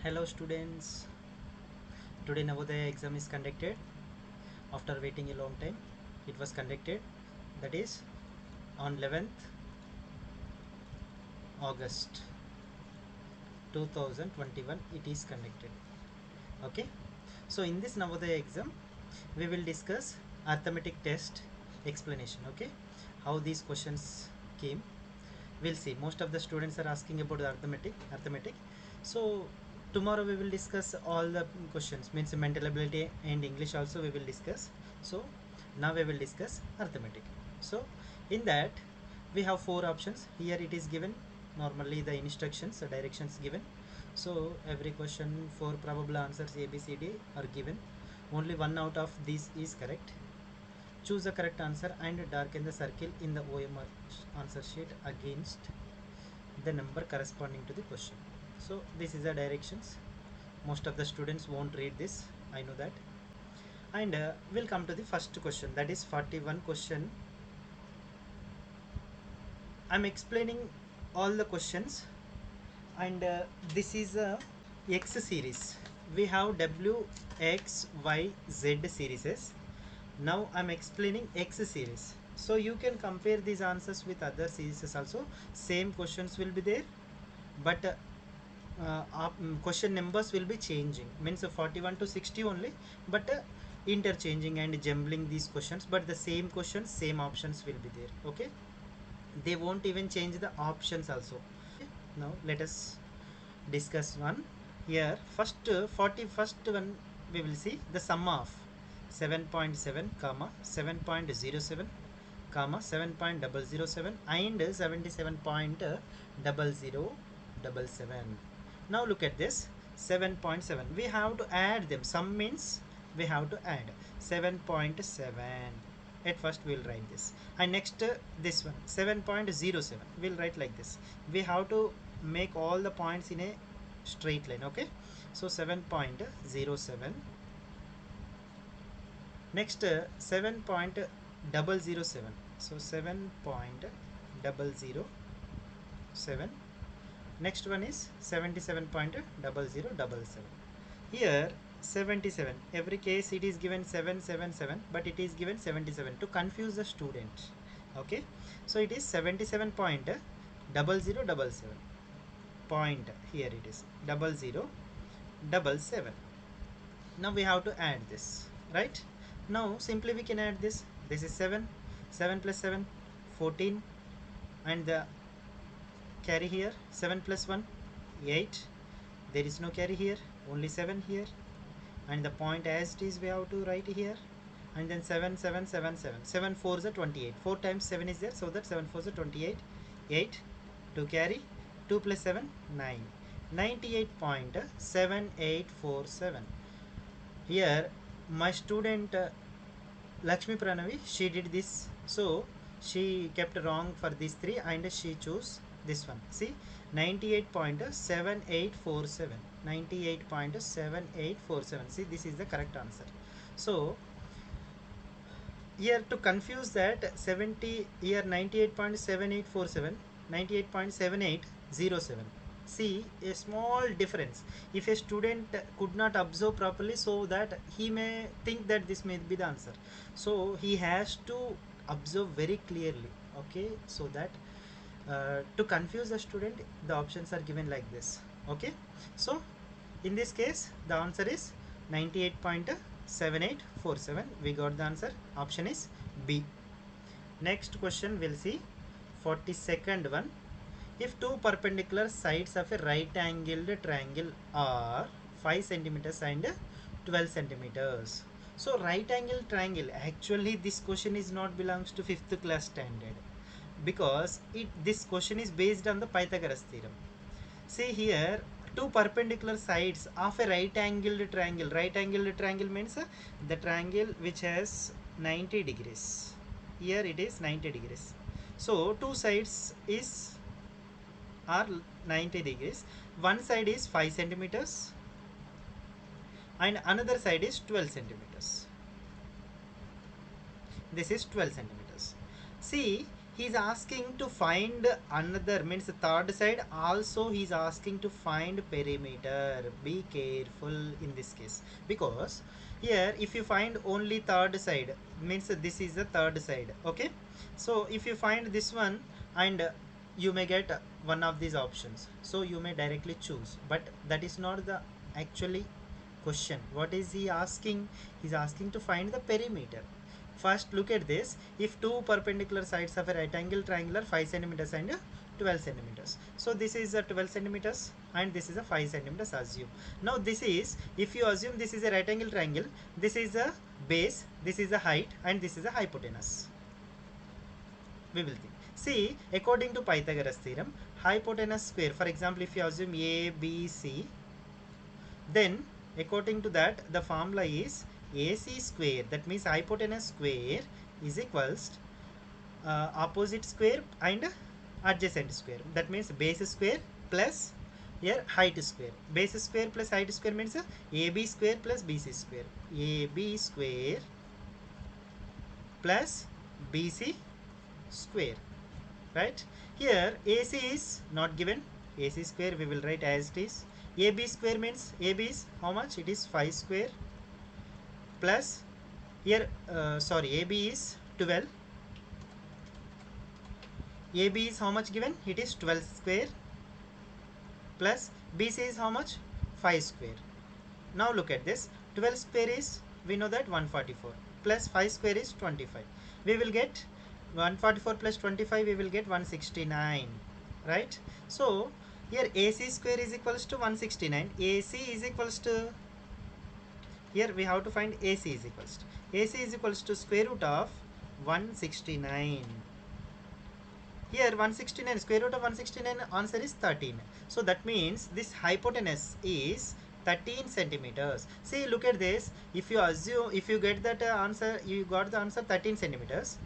Hello students, today Navodaya exam is conducted after waiting a long time. It was conducted, that is on 11th August 2021 it is conducted. Okay, so in this Navodaya exam we will discuss arithmetic test explanation. Okay, how these questions came, we'll see. Most of the students are asking about the arithmetic. So tomorrow we will discuss all the questions, means mental ability and English also we will discuss. So now we will discuss arithmetic. So in that we have four options. Here it is given normally the instructions, the directions given. So every question, four probable answers A B C D are given. Only one out of these is correct. Choose the correct answer and darken the circle in the OMR answer sheet against the number corresponding to the question. So this is the directions. Most of the students won't read this, I know that. And we'll come to the first question, that is 41 question. I'm explaining all the questions, and this is a X series. We have W, X, Y, Z series. Now I'm explaining X series, so you can compare these answers with other series also. Same questions will be there, but question numbers will be changing, means 41 to 60 only, but interchanging and jumbling these questions, but the same questions, same options will be there. Okay, they won't even change the options also. Okay? Now let us discuss one. Here first 41st one we will see the sum of 7.7 comma 7.07 comma 7.007 and 77.0077. Now look at this 7.7, we have to add them. Sum means we have to add 7.7. At first we'll write this, and next this one 7.07 we'll write like this. We have to make all the points in a straight line. Okay, so 7.07. Next 7.007, so 7.007. Next one is 77.0077. Here 77, every case it is given 777, but it is given 77 to confuse the student. Okay, so it is 77.0077 point, here it is 0077. Now we have to add this, right? Now simply we can add this. This is 7 plus 7 14, and the carry here 7 plus 1 8. There is no carry here, only 7 here, and the point as it is we have to write here. And then 7 7 7 7 7 4 is 28, 4 times 7 is there, so that 7 4 is 28. 8 to carry, 2 plus 7 9, 98.7847. Here my student Lakshmi Pranavi, she did this, so she kept wrong for these three and she chose this one. See, 98.7847, 98.7847. See, this is the correct answer. So here to confuse that 70, here 98.7847, 98.7807. See a small difference. If a student could not observe properly, so that he may think that this may be the answer, so he has to observe very clearly. Okay, so that to confuse the student, the options are given like this. Okay, so in this case the answer is 98.7847. we got the answer, option is B. Next question we'll see 42nd one. If two perpendicular sides of a right angled triangle are 5 centimeters and 12 centimeters. So right angled triangle, actually this question is not belongs to 5th class standard, because this question is based on the Pythagoras theorem. See here, two perpendicular sides of a right angled triangle. Right angled triangle means the triangle which has 90 degrees. Here it is 90 degrees. So two sides are 90 degrees. One side is 5 centimeters and another side is 12 centimeters. This is 12 centimeters. See, he is asking to find another, means third side also he is asking to find perimeter. Be careful in this case, because here if you find only third side, means this is the third side. Okay, so if you find this one, and you may get one of these options, so you may directly choose, but that is not the actually question. What is he asking? He's asking to find the perimeter. First look at this. If two perpendicular sides of a right angle triangle are 5 centimeters and 12 centimeters, so this is a 12 centimeters and this is a 5 centimeters, assume. Now this is, if you assume this is a right angle triangle, this is a base, this is a height, and this is a hypotenuse. We will think. See, according to Pythagoras theorem, hypotenuse square, for example, if you assume ABC, then according to that the formula is AC square, that means hypotenuse square is equals opposite square and adjacent square, that means base square plus here height square. Base square plus height square means AB square plus BC square. AB square plus BC square, right? Here AC is not given, AC square we will write as it is. AB square means AB is how much? It is 5 square plus here AB is 12. AB is how much given? It is 12 square plus BC is how much? 5 square. Now look at this. 12 square is, we know that 144 plus 5 square is 25. We will get 144 plus 25, we will get 169, right? So here AC square is equals to 169. AC is equals to, here we have to find AC is equals to, AC is equals to square root of 169. Here 169, square root of 169, answer is 13. So that means this hypotenuse is 13 centimeters. See, look at this. If you assume, if you get that answer, you got the answer 13 centimeters.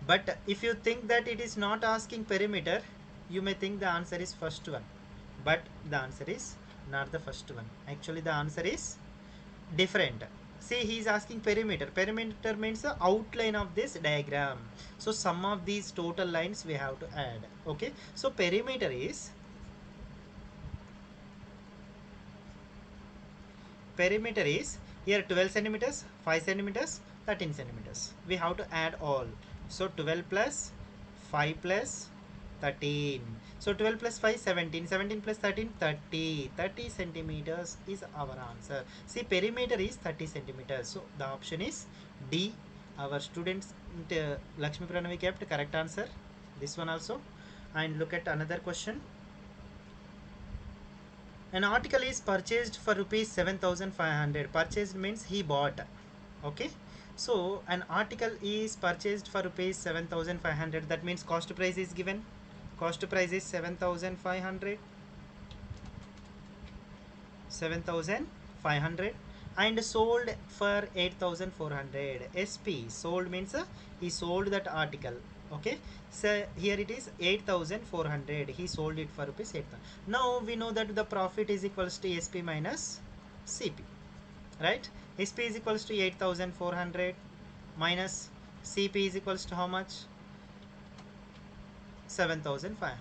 But if you think that it is not asking perimeter, you may think the answer is first one. But the answer is not the first one. Actually the answer is different. See, he is asking perimeter. Perimeter means the outline of this diagram. So sum of these total lines we have to add. Okay, so perimeter is, here 12 centimeters, 5 centimeters, 13 centimeters. We have to add all. So 12 plus 5 plus 13. So 12 plus 5, 17. 17 plus 13, 30. 30 centimeters is our answer. See, perimeter is 30 centimeters. So the option is D. Our students, Lakshmi Pranavi, kept correct answer. This one also. And look at another question. An article is purchased for rupees 7,500. Purchased means he bought. Okay, so an article is purchased for rupees 7,500. That means cost price is given. Cost price is 7,500. 7,500 and sold for 8,400. SP, sold means he sold that article. Okay, so here it is 8,400. He sold it for rupees 8,000. Now we know that the profit is equals to SP minus CP, right? SP is equals to 8,400 minus CP is equals to how much? 7,500.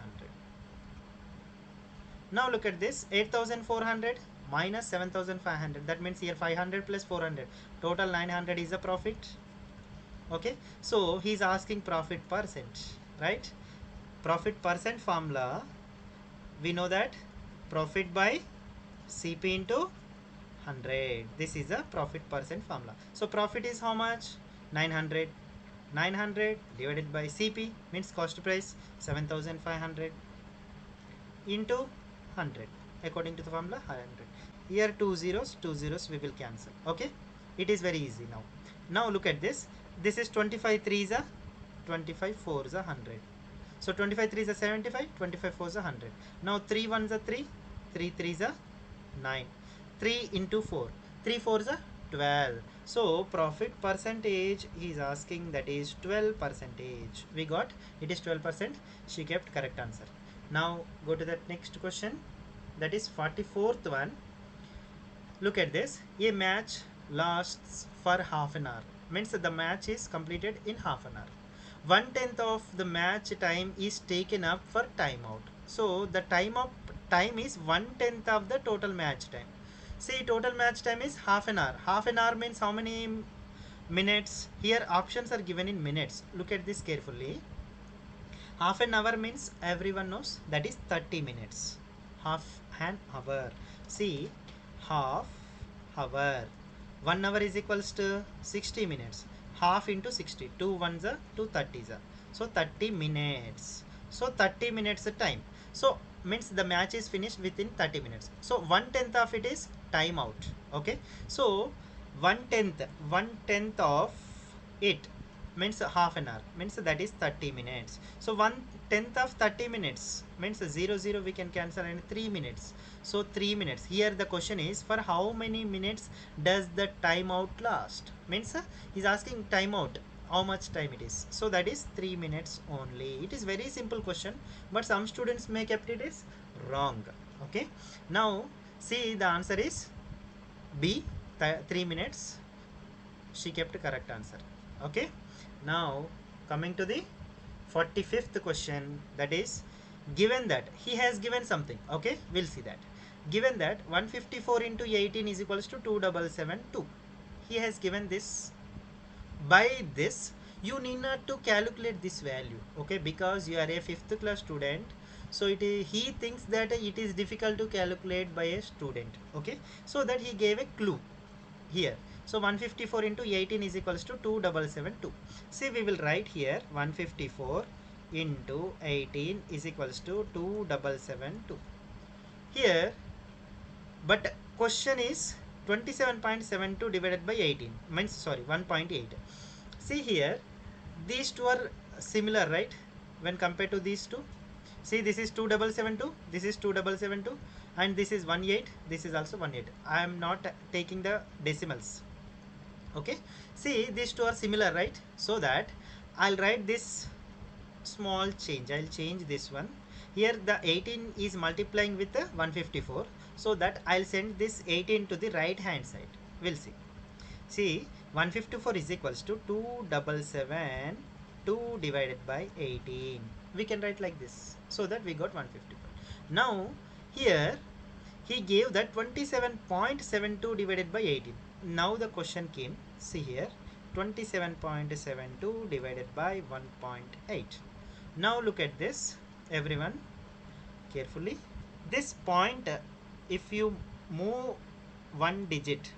Now look at this, 8,400 minus 7,500. That means here 500 plus 400. Total 900 is a profit. Okay, so he's asking profit percent, right? Profit percent formula, we know that profit by CP into 100. This is a profit percent formula. So profit is how much? 900. 900 divided by CP means cost price 7,500 into 100. According to the formula 100. Here two zeros we will cancel. Okay, it is very easy now. Now look at this. This is 25 3s are 25 4s are 100. So 25 3s are 75, 25 4s are 100. Now 3 1s are 3, 3 3s are 9. 3 into 4, 3 4s are 12. So profit percentage he is asking, that is 12%. We got it is 12%. She kept correct answer. Now go to that next question, that is 44th one. Look at this. A match lasts for half an hour, means the match is completed in half an hour. 1/10 of the match time is taken up for timeout. So the time is 1/10 of the total match time. See, total match time is half an hour. Half an hour means how many minutes? Here options are given in minutes. Look at this carefully. Half an hour means everyone knows that is 30 minutes. Half an hour. See, half hour. 1 hour is equals to 60 minutes. Half into 60. 2 ones are 2 30s are. So 30 minutes. So 30 minutes time. So means the match is finished within 30 minutes. So 1/10 of it is time out. Okay. So 1/10 of it means half an hour, means that is 30 minutes. So 1/10 of 30 minutes means 0 0 we can cancel, and 3 minutes. So 3 minutes. Here the question is, for how many minutes does the timeout last? Means he's asking timeout, how much time it is. So that is 3 minutes only. It is very simple question, but some students may kept it is wrong. Okay, now see, the answer is B, 3 minutes. She kept correct answer. Okay, now coming to the 45th question, that is, given that he has given something. Okay, we'll see that. Given that 154 into 18 is equals to 2772, he has given this. By this you need not to calculate this value, okay, because you are a 5th class student. So he thinks that it is difficult to calculate by a student. Okay, so that he gave a clue here. So 154 into 18 is equals to 2772. See, we will write here 154 into 18 is equals to 2772 here. But question is 27.72 divided by 18 means, sorry, 1.8. See here, these two are similar, right, when compared to these two. See, this is 2772, this is 2772, and this is 18, this is also 18. I am not taking the decimals. Okay, see, these two are similar, right? So that I'll write this small change. I'll change this one. Here the 18 is multiplying with the 154, so that I'll send this 18 to the right hand side. We'll see. See, 154 is equals to 2772 divided by 18. We can write like this, so that we got 154. Now here he gave that 27.72 divided by 18. Now the question came. See here, 27.72 divided by 1.8. Now look at this, everyone, carefully. This point, if you move one digit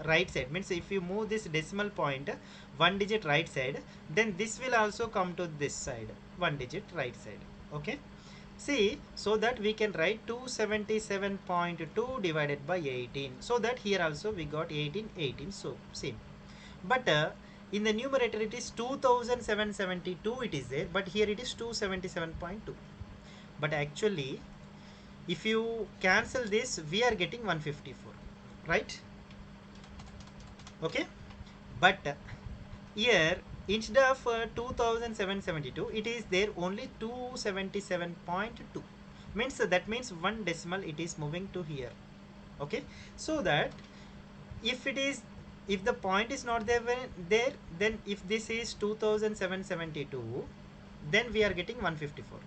right side, means if you move this decimal point one digit right side, then this will also come to this side, one digit right side. Okay, see, so that we can write 277.2 divided by 18, so that here also we got 18. So same, but in the numerator it is 2772 it is there, but here it is 277.2. But actually if you cancel this, we are getting 154, right? Okay, but here instead of 2772 it is there only 277.2, means that means one decimal it is moving to here. Okay, so that if it is, if the point is not there, then if this is 2772, then we are getting 154.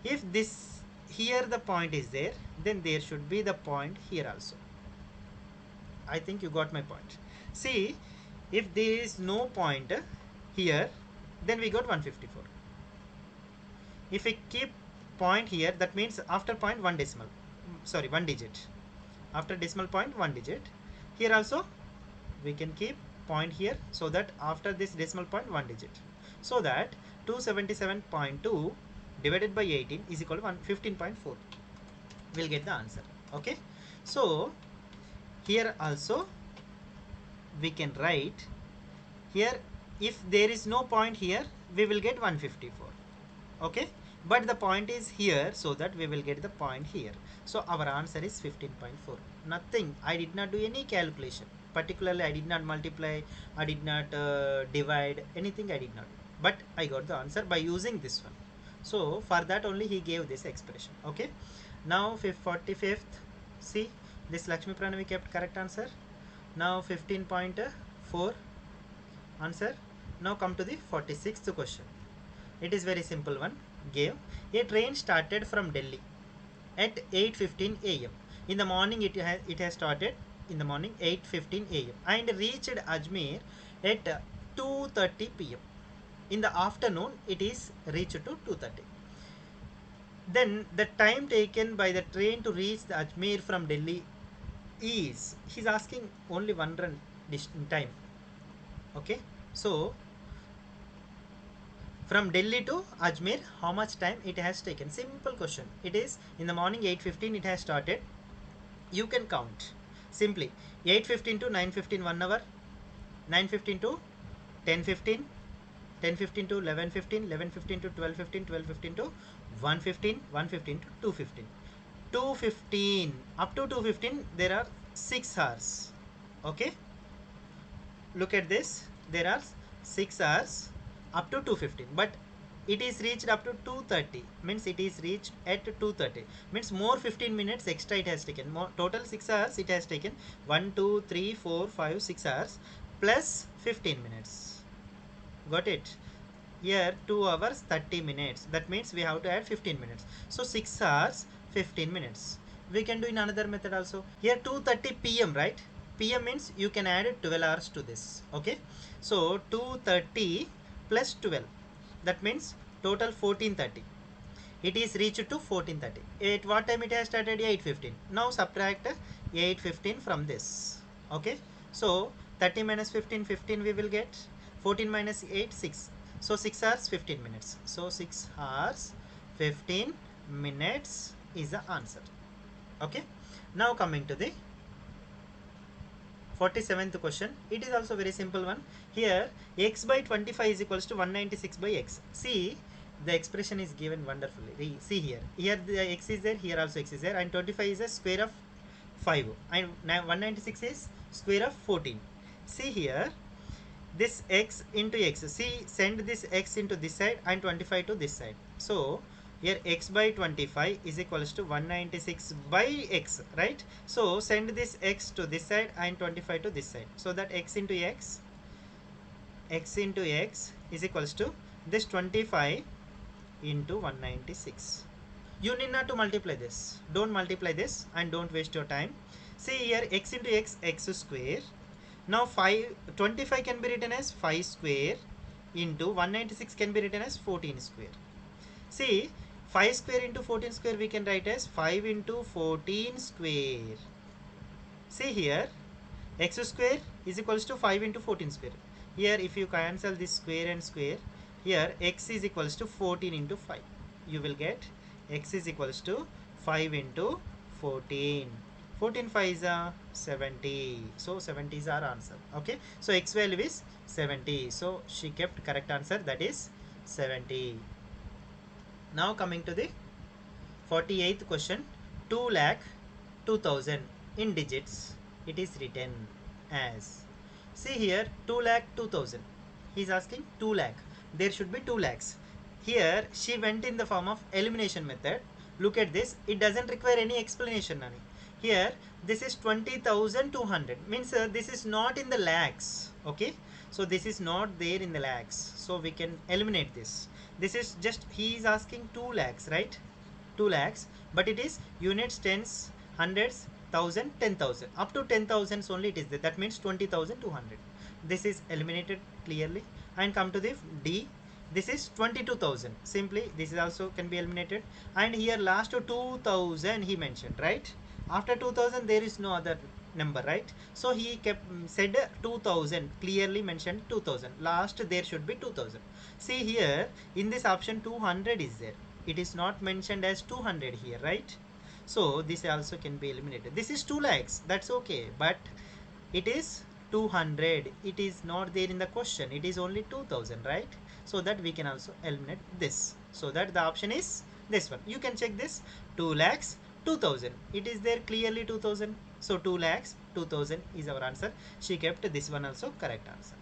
If this here the point is there, then there should be the point here also. I think you got my point. See, if there is no point here, then we got 154. If we keep point here, that means after point one decimal, sorry, one digit. After decimal point one digit. Here also we can keep point here, so that after this decimal point one digit. So that 277.2 divided by 18 is equal to 15.4. We'll get the answer. Okay, so here also we can write here, if there is no point here, we will get 154. Okay, but the point is here, so that we will get the point here. So our answer is 15.4. Nothing, I did not do any calculation, particularly I did not multiply, I did not divide, anything I did not do, but I got the answer by using this one. So for that only he gave this expression. Okay, now 45th, see, this Lakshmi Pranavi kept correct answer. Now 15.4 answer. Now come to the 46th question. It is very simple one. Gave a train started from Delhi at 8:15 a.m. In the morning it has started in the morning 8:15 a.m. and reached Ajmer at 2:30 p.m. In the afternoon it is reached to 2:30. Then the time taken by the train to reach the Ajmer from Delhi is, he's asking only one run time. Okay, so from Delhi to Ajmer, how much time it has taken? Simple question. It is in the morning 8:15 it has started. You can count simply 8:15 to 9:15 1 hour, 9:15 to 10:15, 10:15 to 11:15, 11:15 to 12:15, 12:15 to 1:15, 1:15 to 2:15, 2:15 up to 2:15 there are 6 hours. Okay, look at this, there are 6 hours up to 2:15, but it is reached up to 2:30, means it is reached at 2:30, means more 15 minutes extra it has taken. More total 6 hours it has taken. 1 2 3 4 5 6 hours plus 15 minutes. Got it? Here 2 hours 30 minutes, that means we have to add 15 minutes, so 6 hours 15 minutes. We can do in another method also. Here 2:30 p.m. right? PM means you can add 12 hours to this. Okay, so 2:30 plus 12, that means total 14:30. It is reached to 14:30. At what time it has started? 8:15. Now subtract 8:15 from this. Okay, so 30 minus 15, 15 we will get. 14 minus 8, 6. So 6 hours 15 minutes. So 6 hours 15 minutes is the answer. Okay, now coming to the 47th question. It is also very simple one. Here x by 25 is equals to 196 by x. See, the expression is given wonderfully. See here, the x is there, here also x is there, and 25 is a square of 5 and 196 is square of 14. See here, this x into x, see, send this x into this side and 25 to this side. So here x by 25 is equals to 196 by x, right? So send this x to this side and 25 to this side, so that x into x is equals to this 25 into 196. You need not to multiply this, don't multiply this and don't waste your time. See here, x into x, x square. Now 25 can be written as 5 square into 196 can be written as 14 square. See, 5 square into 14 square we can write as 5 into 14 square. See here, x square is equals to 5 into 14 square. Here if you cancel this square and square, here x is equals to 14 into 5. You will get x is equals to 5 into 14. 14 5 is 70. So 70 is our answer. Okay, so x value is 70. So she kept correct answer, that is 70. Now coming to the 48th question. 2,02,000 in digits it is written as. See here, 2,02,000. He is asking 2 lakh. There should be 2 lakhs. Here she went in the form of elimination method. Look at this. It doesn't require any explanation, Nani. Here this is 20,200. Means this is not in the lakhs. Okay. So this is not there in the lakhs. So we can eliminate this. This is just, he is asking 2 lakhs, right? 2 lakhs. But it is units, tens, hundreds, 1000, 10,000. Up to 10,000 only it is there. That means 20,200. This is eliminated clearly. And come to the D. This is 22,000. Simply this is also can be eliminated. And here last 2,000 he mentioned, right? After 2,000 there is no other number, right? So he kept said 2,000, clearly mentioned 2,000. Last there should be 2,000. See here in this option 200 is there. It is not mentioned as 200 here, right? So this also can be eliminated. This is 2 lakhs, that's okay, but it is 200. It is not there in the question. It is only 2,000, right? So that we can also eliminate this. So that the option is this one. You can check this. 2 lakhs 2,000. It is there clearly 2,000. So 2 lakhs 2,000 is our answer. She kept this one also correct answer.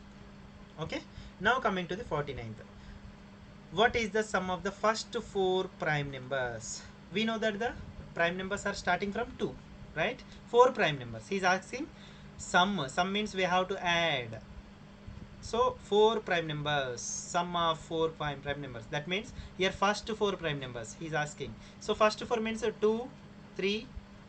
Okay. Now coming to the 49th. What is the sum of the first 4 prime numbers? We know that the prime numbers are starting from 2, right? 4 prime numbers. He is asking sum. Sum means we have to add. So 4 prime numbers, sum of 4 prime numbers. That means here first 4 prime numbers he is asking. So first 4 means 2, 3,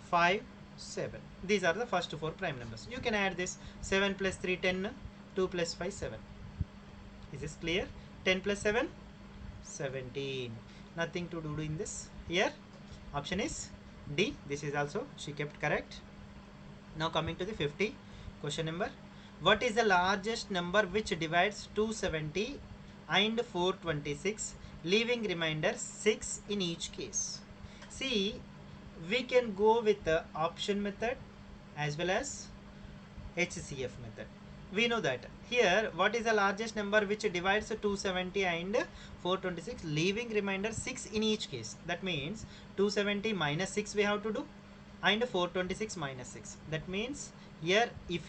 5, 7. These are the first 4 prime numbers. You can add this 7 plus 3, 10, 2 plus 5, 7. Is this clear? 10 plus 7, 17. Nothing to do in this. Here option is D. This is also she kept correct. Now coming to the 50 question number. What is the largest number which divides 270 and 426, leaving remainder 6 in each case? See, we can go with the option method as well as HCF method. We know that here what is the largest number which divides 270 and 426, leaving remainder 6 in each case. That means 270 minus 6 we have to do, and 426 minus 6. That means here if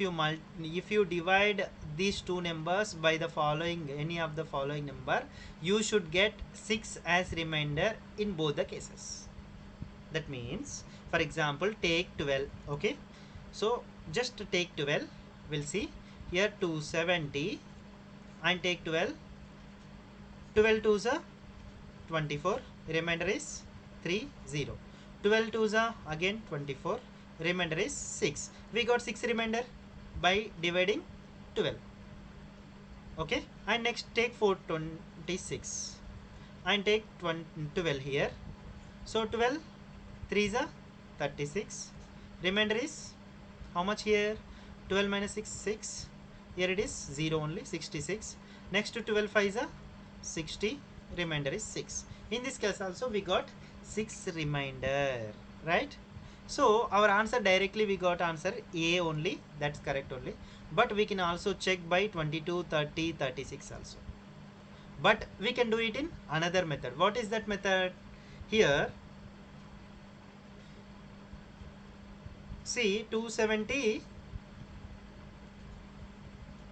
you divide these two numbers by the following, any of the following number, you should get 6 as remainder in both the cases. That means for example take 12. Okay, so just take 12. We'll see here 270 and take 12. 12 2s are 24, remainder is 3 0. 12 2s are again 24, remainder is 6. We got 6 remainder by dividing 12. Okay, and next take 426 and take 12 here. So 12 3s are 36, remainder is how much here? 12 minus 6, 6. Here it is 0 only, 66. Next to 12 5s are 60, remainder is 6. In this case also we got 6 remainder, right? So our answer directly we got answer A only, that's correct only. But we can also check by 22, 30, 36 also. But we can do it in another method. What is that method? Here see 270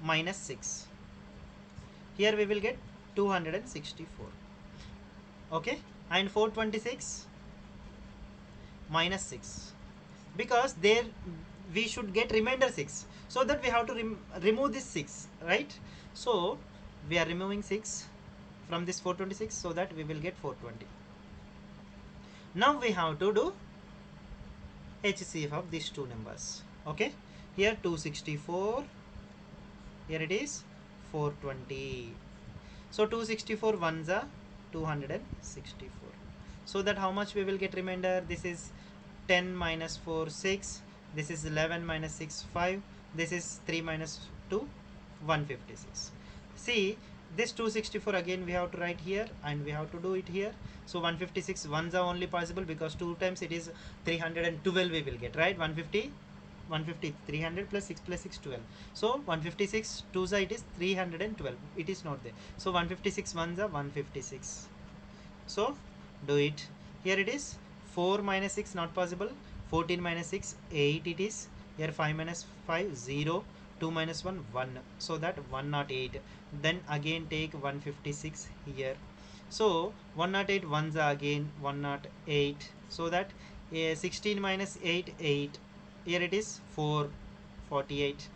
minus 6. Here we will get 264. Okay, and 426 minus 6, because there we should get remainder 6, so that we have to remove this 6, right? So we are removing 6 from this 426, so that we will get 420. Now we have to do HCF of these two numbers. Okay, here 264, here it is 420. So 264 ones are 264. So that how much we will get remainder? This is 10 minus 4 6. This is 11 minus 6 5. This is 3 minus 2 156. See, this 264 again we have to write here and we have to do it here. So 156 ones are only possible because 2 times it is 312 we will get, right? 150 300 plus 6 plus 6 12. So 156 2s it is 312, it is not there. So 156 ones are 156. So do it. Here it is 4 minus 6 not possible. 14 minus 6 8 it is. Here 5 minus 5 0. 2 minus 1 1. So that 108. Then again take 156 here. So 108 ones are again 108. So that 16 minus 8 8. Here it is 4 48.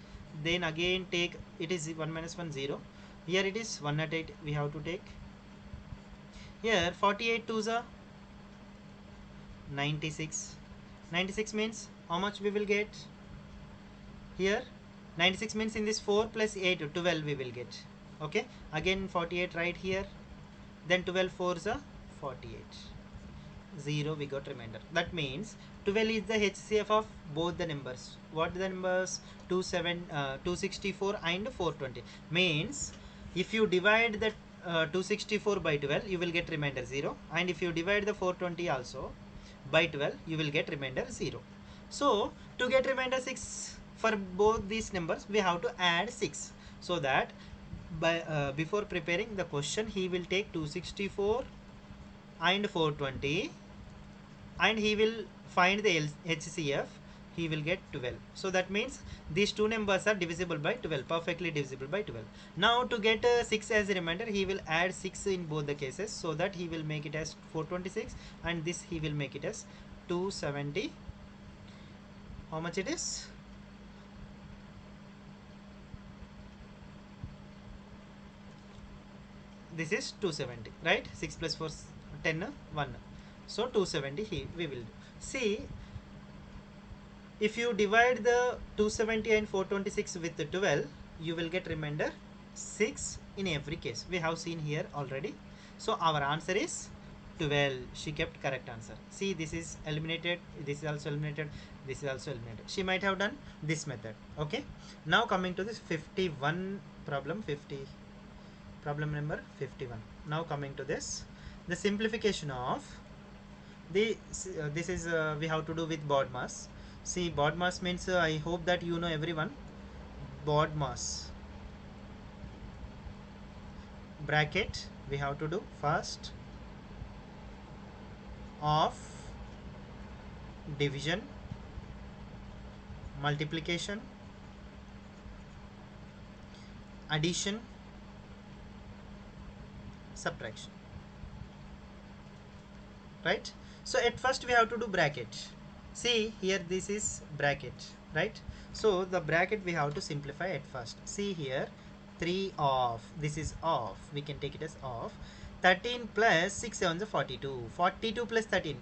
Then again take, it is 1 minus 1 0. Here it is 108 we have to take. Here 48 2s are 96. 96 means how much we will get? Here 96 means in this 4 plus 8 12 we will get. Okay, again 48 right here. Then 12 4s are 48. 0 we got remainder. That means 12 is the HCF of both the numbers. What the numbers? 264 and 420. Means if you divide the 264 by 12 you will get remainder 0, and if you divide the 420 also by 12 you will get remainder 0. So to get remainder 6 for both these numbers we have to add 6, so that by before preparing the question he will take 264 and 420 and he will find the HCF. He will get 12. So that means these two numbers are divisible by 12, perfectly divisible by 12. Now to get 6 as a remainder he will add 6 in both the cases, so that he will make it as 426 and this he will make it as 270. How much it is? this is 270, right? 6 plus 4 10 1, so 270 we will do. See, if you divide the 270 and 426 with the 12, you will get remainder 6 in every case. We have seen here already. So our answer is 12. She kept correct answer. See, this is eliminated, this is also eliminated, this is also eliminated. She might have done this method. Okay. Now coming to this 51 problem, problem number 51. Now coming to this, the simplification of the this is we have to do with BODMAS. See, BODMAS means I hope that you know everyone. BODMAS bracket we have to do first of division, multiplication, addition, subtraction, right? So at first we have to do bracket. See here, this is bracket, right? So the bracket we have to simplify at first. See here, 3 off, this is off, we can take it as off. 13 plus 6 7 is 42, 42 plus 13,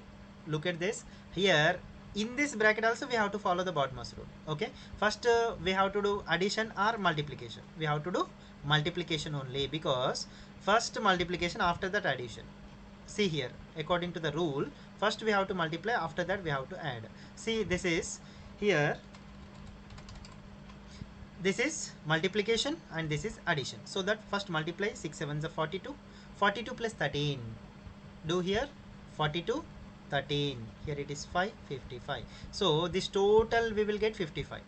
look at this here. In this bracket also we have to follow the BODMAS rule. Okay, first we have to do addition or multiplication. We have to do multiplication only, because first multiplication, after that addition. See here, according to the rule, first we have to multiply, after that we have to add. See, this is here, this is multiplication and this is addition. So that first multiply, 6 7 is 42, 42 plus 13, do here 42 13, here it is 5 55. So this total we will get 55.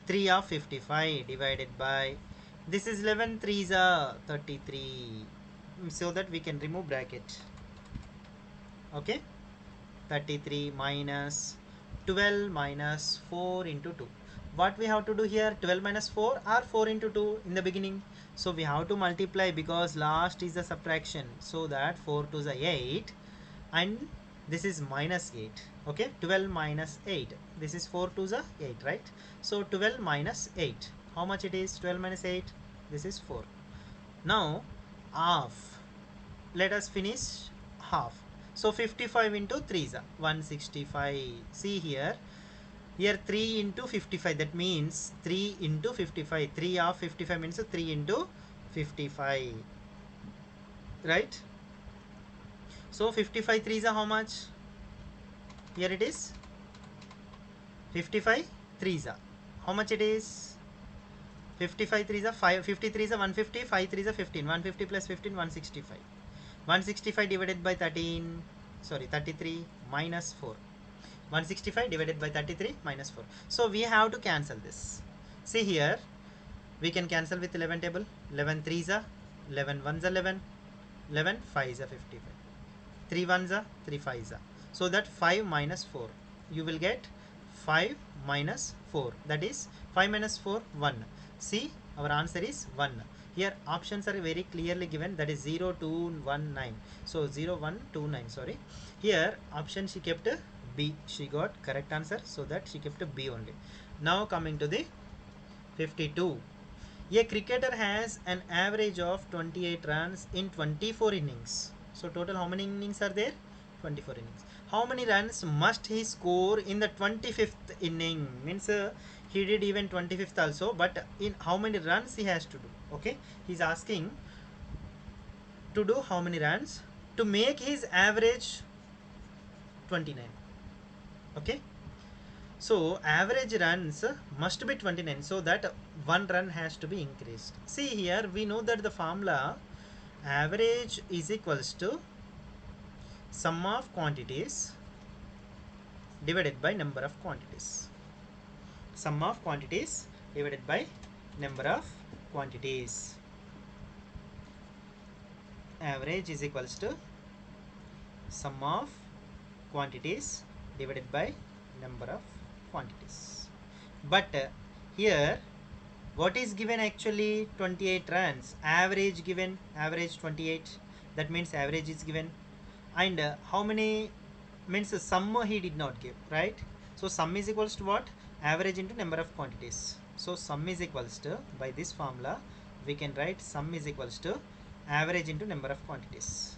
3 of 55 divided by, this is 11 3s are 33, so that we can remove bracket. Okay, 33 minus 12 minus 4 into 2. What we have to do here, 12 minus 4 or 4 into 2 in the beginning. So we have to multiply, because last is the subtraction. So that 4 to the 8 and this is minus 8. Okay, 12 minus 8. This is 4 to the 8, right? So 12 minus 8. How much it is? 12 minus 8. This is 4. Now half. Let us finish half. So 55 into 3 is 165. See here. Here 3 into 55, that means 3 into 55. 3 of 55 means 3 into 55. Right? So 55 3 is how much? Here it is 55 3 is how much it is? 55 3 is 5, 53 is 150, 5 3 is 15, 150 plus 15 165. 165 divided by 13, sorry 33 minus 4. 165 divided by 33 minus 4. So we have to cancel this. See here, we can cancel with 11 table. 11 3 is 11 1 is 11, 11 5 is 55. 3 1 is 3 5 is. So that 5 minus 4, you will get 5 minus 4, that is 5 minus 4 1. See, our answer is 1. Here options are very clearly given, that is 0 2 1 9. So 0 1 2 9, sorry. Here option she kept B, she got correct answer, so that she kept B only. Now coming to the 52. A cricketer has an average of 28 runs in 24 innings. So total how many innings are there? 24 innings. How many runs must he score in the 25th inning? Means he did even 25th also, but in how many runs he has to do? Okay, he's asking to do how many runs to make his average 29. Okay, so average runs must be 29, so that one run has to be increased. See here, we know that the formula average is equals to sum of quantities divided by number of quantities. Sum of quantities divided by number of quantities. Average is equals to sum of quantities divided by number of quantities. But here what is given actually? 28 runs. Average given, average 28, that means average is given. And how many means sum he did not give, right? So sum is equals to what? Average into number of quantities. So sum is equals to, by this formula we can write sum is equals to average into number of quantities,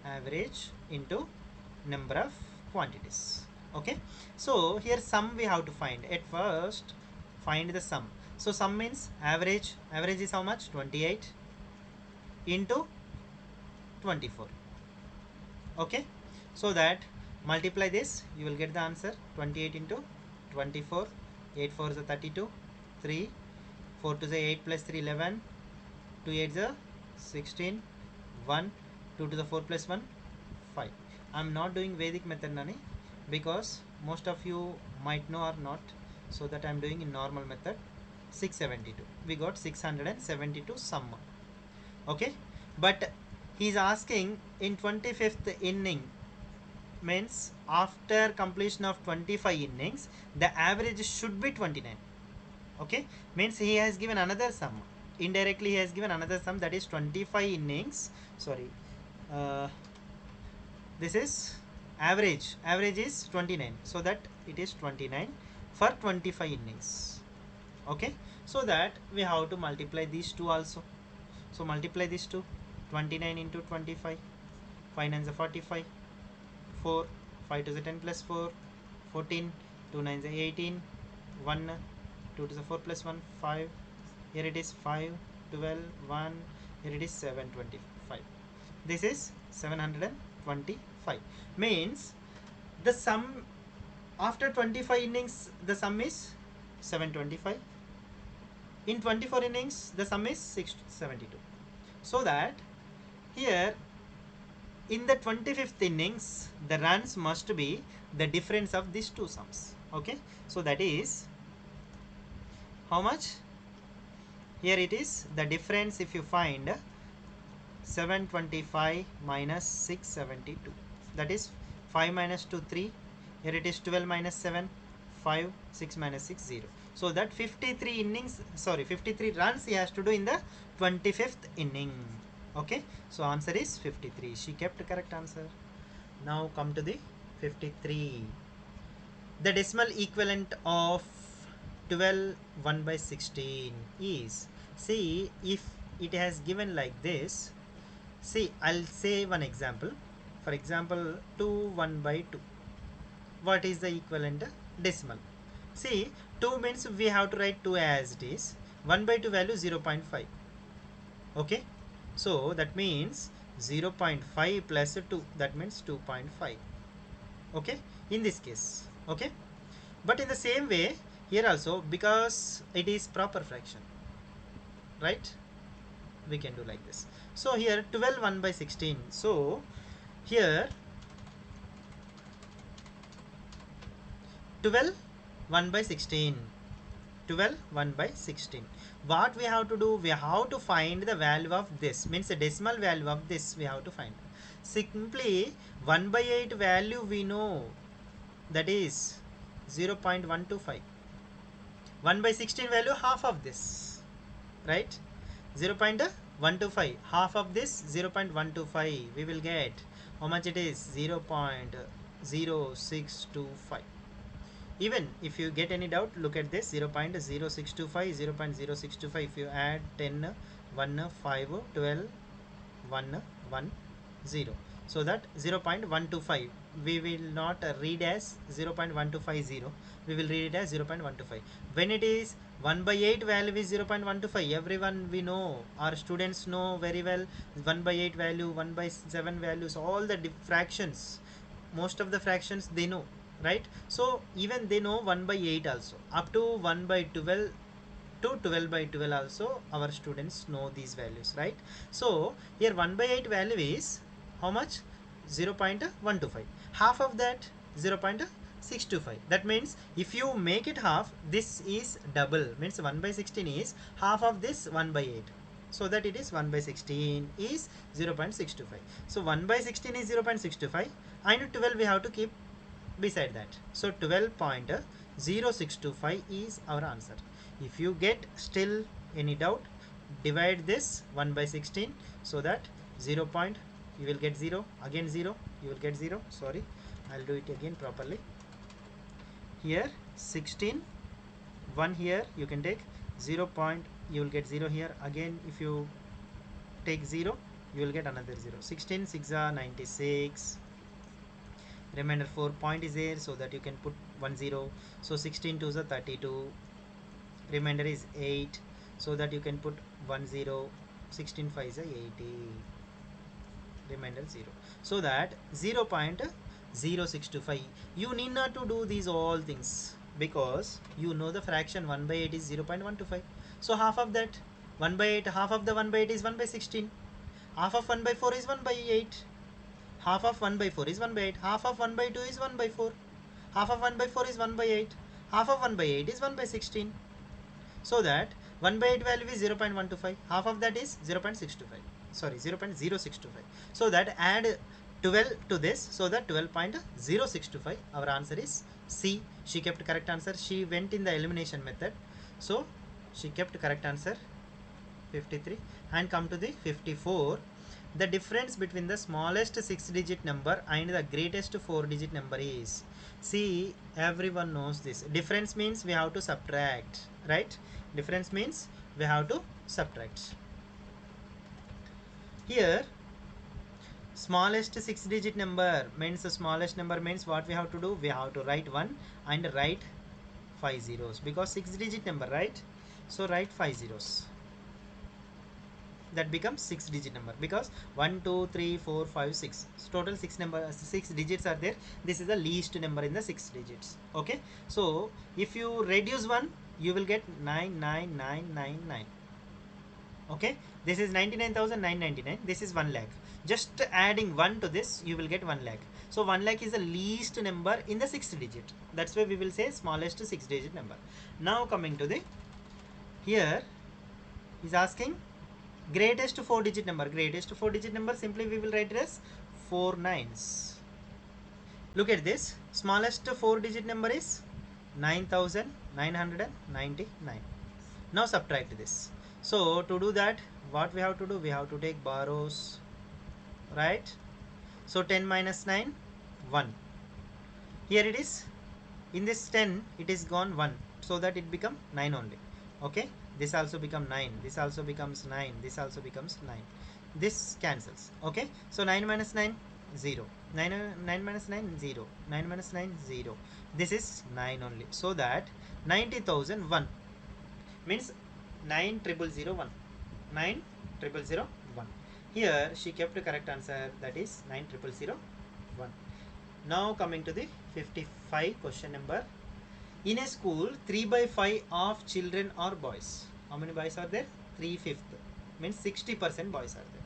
average into number of quantities. Okay, so here sum we have to find. At first find the sum. So sum means average is how much? 28 into 24. Okay, so that multiply this, you will get the answer. 28 into 24, 8 4 is 32, 3 4 to the 8 plus 3 11, 2 8 is 16, 1 2 to the 4 plus 1 5. I am not doing Vedic method nani, because most of you might know or not, so that I am doing in normal method. 672, we got 672 sum. Okay, but he is asking in 25th inning, means after completion of 25 innings the average should be 29. Okay, means he has given another sum, indirectly he has given another sum, that is 25 innings. Sorry, this is average is 29, so that it is 29 for 25 innings. Okay, so that we have to multiply these two also. So multiply these two, 29 into 25, 5 9s are 45, 4 5 to the 10 plus 4 14, 2 9s are 18, 1 2 to the 4 plus 1 5, here it is 5 12 1, here it is 725. This is 725, means the sum after 25 innings the sum is 725, in 24 innings the sum is 672. So that here in the 25th innings the runs must be the difference of these two sums. Okay, so that is how much? Here it is the difference. If you find 725 minus 672, that is 5 minus 2 3, here it is 12 minus 7 5, 6 minus 6 0. So that 53 innings, sorry 53 runs he has to do in the 25th inning. Okay, so answer is 53. She kept correct answer. Now come to the 53. The decimal equivalent of 12 1 by 16 is, see if it has given like this. See, I'll say one example. For example, 2 1 by 2. What is the equivalent decimal? See, 2 means we have to write 2 as it is. 1 by 2 value 0.5. Okay, so that means 0.5 plus 2, that means 2.5. Okay, in this case. Okay, but in the same way here also, because it is proper fraction, right, we can do like this. So here 12 1 by 16, so here 12 1 by 16, 12 1 by 16. What we have to do, we have to find the value of this, means the decimal value of this we have to find. Simply 1 by 8 value we know, that is 0.125. 1 by 16 value half of this, right, 0.125, half of this 0.125, we will get how much it is, 0.0625. Even if you get any doubt, look at this, 0.0625, 0.0625, if you add 10 1 5 12 1 1 0, so that 0.125, we will not read as 0.1250, we will read it as 0.125. When it is 1 by 8 value is 0.125, everyone we know, our students know very well, 1 by 8 value, 1 by 7 values, all the fractions, most of the fractions they know, right? So even they know 1 by 8 also, up to 1 by 12 to 12 by 12 also our students know these values, right? So here 1 by 8 value is how much, 0.125, half of that 0.625. that means if you make it half, this is double, means 1 by 16 is half of this 1 by 8, so that it is 1 by 16 is 0.625. So 1 by 16 is 0.625 and 12 we have to keep beside that, so 12.0625 is our answer. If you get still any doubt, divide this 1 by 16, so that 0 point, you will get 0, again 0, you will get 0. Sorry, I'll do it again properly. Here 16, 1 here you can take 0 point, you will get 0 here, again if you take 0, you will get another 0. 16 6 are 96, remainder 4 point is there, so that you can put 1 0. So 16 2s are 32, remainder is 8, so that you can put 1 0. 16 5 is 80, remainder 0, so that 0.0625. you need not to do these all things, because you know the fraction 1 by 8 is 0.125. so half of that 1 by 8, half of the 1 by 8 is 1 by 16, half of 1 by 4 is 1 by 8, half of 1 by 4 is 1 by 8, half of 1 by 2 is 1 by 4, half of 1 by 4 is 1 by 8, half of 1 by 8 is 1 by 16, so that 1 by 8 value is 0.125, half of that is 0.625, sorry 0.0625. so that add 12 to this, so that 12.0625. our answer is C. She kept correct answer. She went in the elimination method, so she kept correct answer 53. And come to the 54. The difference between the smallest 6-digit number and the greatest 4-digit number is, see, everyone knows this. Difference means we have to subtract, right? Difference means we have to subtract. Here smallest 6-digit number means the smallest number means what we have to do, we have to write 1 and write 5 zeros, because 6-digit number, right? So write 5 zeros, that becomes 6-digit number, because 1 2 3 4 5 6, so total 6 digits are there. This is the least number in the 6 digits. Okay, so if you reduce 1, you will get 99999. okay, this is 99,999, this is 1 lakh. Just adding 1 to this, you will get 1 lakh. So 1 lakh is the least number in the 6th digit. That's why we will say smallest 6-digit number. Now coming to the, here is asking greatest 4-digit number. Greatest 4-digit number, simply we will write it as 4 nines. Look at this, smallest 4-digit number is 9,999. Now subtract this. So to do that, what we have to do, we have to take borrows, right? So 10 minus 9, 1. Here it is, in this 10 it is gone 1, so that it become 9 only. Okay, this also become 9, this also becomes 9, this also becomes 9, this cancels. Okay, so 9 minus 9, 0, 9 minus 9, 0, 9 minus 9, 0, this is 9 only, so that 90,001 means 9,001, 9,001. Here she kept the correct answer, that is 9,001. Now coming to the 55 question number. In a school, 3 by 5 of children are boys. How many boys are there? 3/5, means 60% boys are there.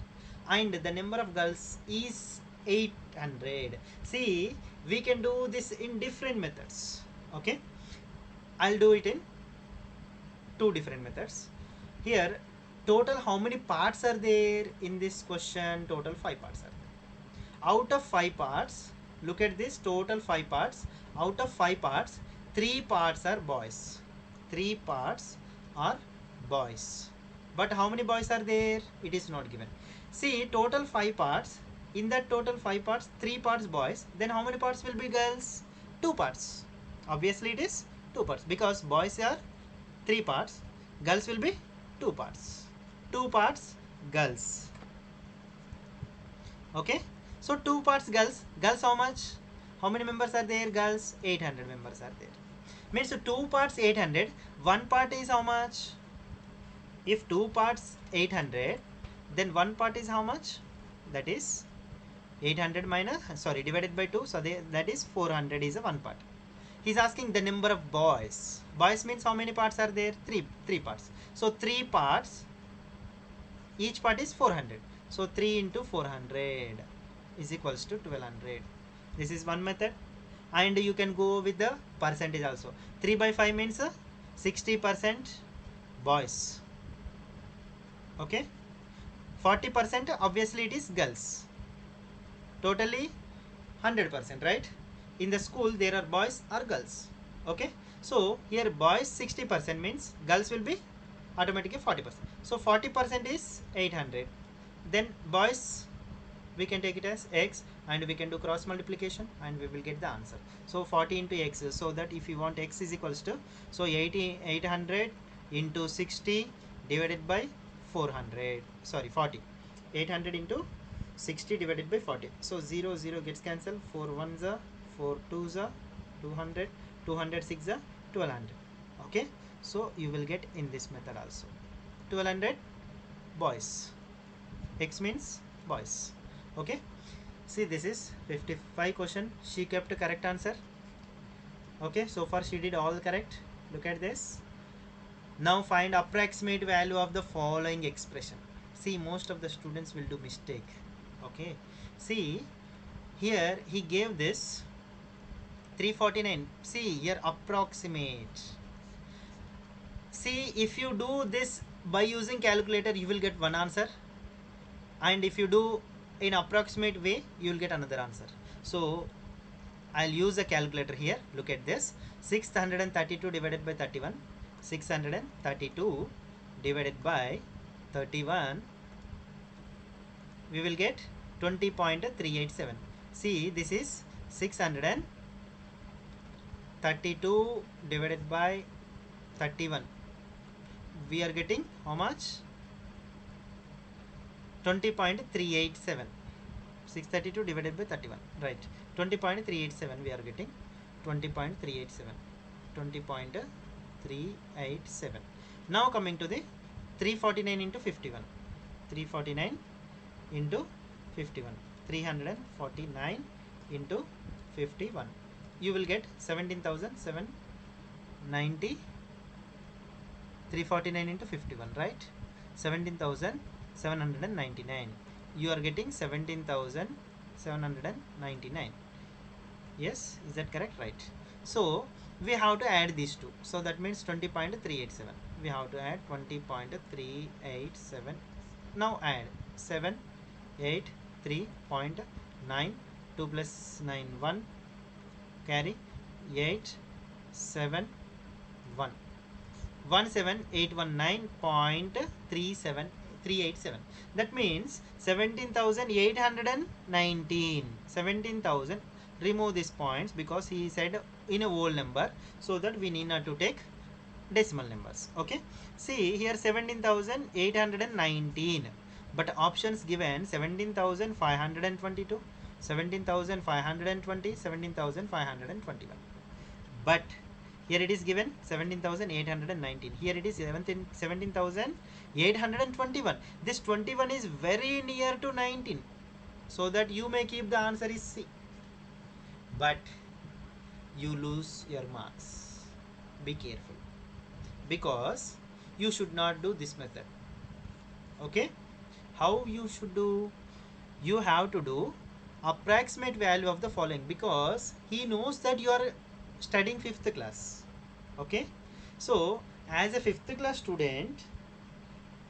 And the number of girls is 800. See, we can do this in different methods. Okay, I'll do it in 2 different methods. Here, total how many parts are there in this question? Total 5 parts are there. Out of 5 parts, look at this, total 5 parts. Out of 5 parts, 3 parts are boys. 3 parts are boys. But how many boys are there? It is not given. See, total 5 parts. In that total 5 parts, 3 parts boys. Then how many parts will be girls? 2 parts. Obviously it is 2 parts, because boys are 3 parts, girls will be 2 parts. 2 parts girls. Okay, so 2 parts girls. Girls how much? How many members are there? Girls 800 members are there. Means 2 parts 800. 1 part is how much? If 2 parts 800, then 1 part is how much? That is 800 minus, sorry, divided by 2. So that is 400 is a 1 part. He's asking the number of boys. Boys means how many parts are there? 3 parts. So 3 parts, each part is 400. So 3 into 400 is equals to 1200. This is one method. And you can go with the percentage also. 3 by 5 means 60% boys. Okay, 40% obviously it is girls. Totally 100%, right? In the school there are boys or girls. Okay, so here boys 60% means girls will be automatically 40%. So 40% is 800. Then boys, we can take it as x, and we can do cross multiplication and we will get the answer. So 40 into x, so that if you want x is equals to, so 800 into 60 divided by 400, sorry 40. 800 into 60 divided by 40. So 0 0 gets cancelled. 4 1s are 4 2s are 200, 206 are 1200. Okay, so you will get in this method also 1200 boys. X means boys. Okay, see, this is 55 question. She kept correct answer. Okay, so far she did all correct. Look at this. Now find approximate value of the following expression. See, most of the students will do mistake. Okay, see, here he gave this 349. See here, approximate. See, if you do this by using calculator, you will get one answer, and if you do in approximate way, you will get another answer. So I'll use a calculator here. Look at this. 632 divided by 31. 632 divided by 31. We will get 20.387. See, this is 632 divided by 31. We are getting how much? 20.387. 632 divided by 31. Right. 20.387 we are getting. 20.387. 20.387. Now coming to the 349 into 51. 349 into 51. 349 into 51. You will get 17,790. 349 into 51, right? 17,799. You are getting 17,799. Yes, is that correct? Right. So we have to add these two. So that means 20.387. We have to add 20.387. Now add 783.9. 2 plus 9 1. Carry 8 7 1. 17819.37387. That means 17,819. 17,000. Remove these points because he said in a whole number, so that we need not to take decimal numbers. Okay, see here 17,819, but options given 17,522, 17,520, 17,521. But here it is given 17,819. Here it is 17,821. This 21 is very near to 19, so that you may keep the answer is C. But you lose your marks. Be careful, because you should not do this method. Okay, how you should do? You have to do approximate value of the following, because he knows that you are studying 5th class. Okay, so as a 5th class student,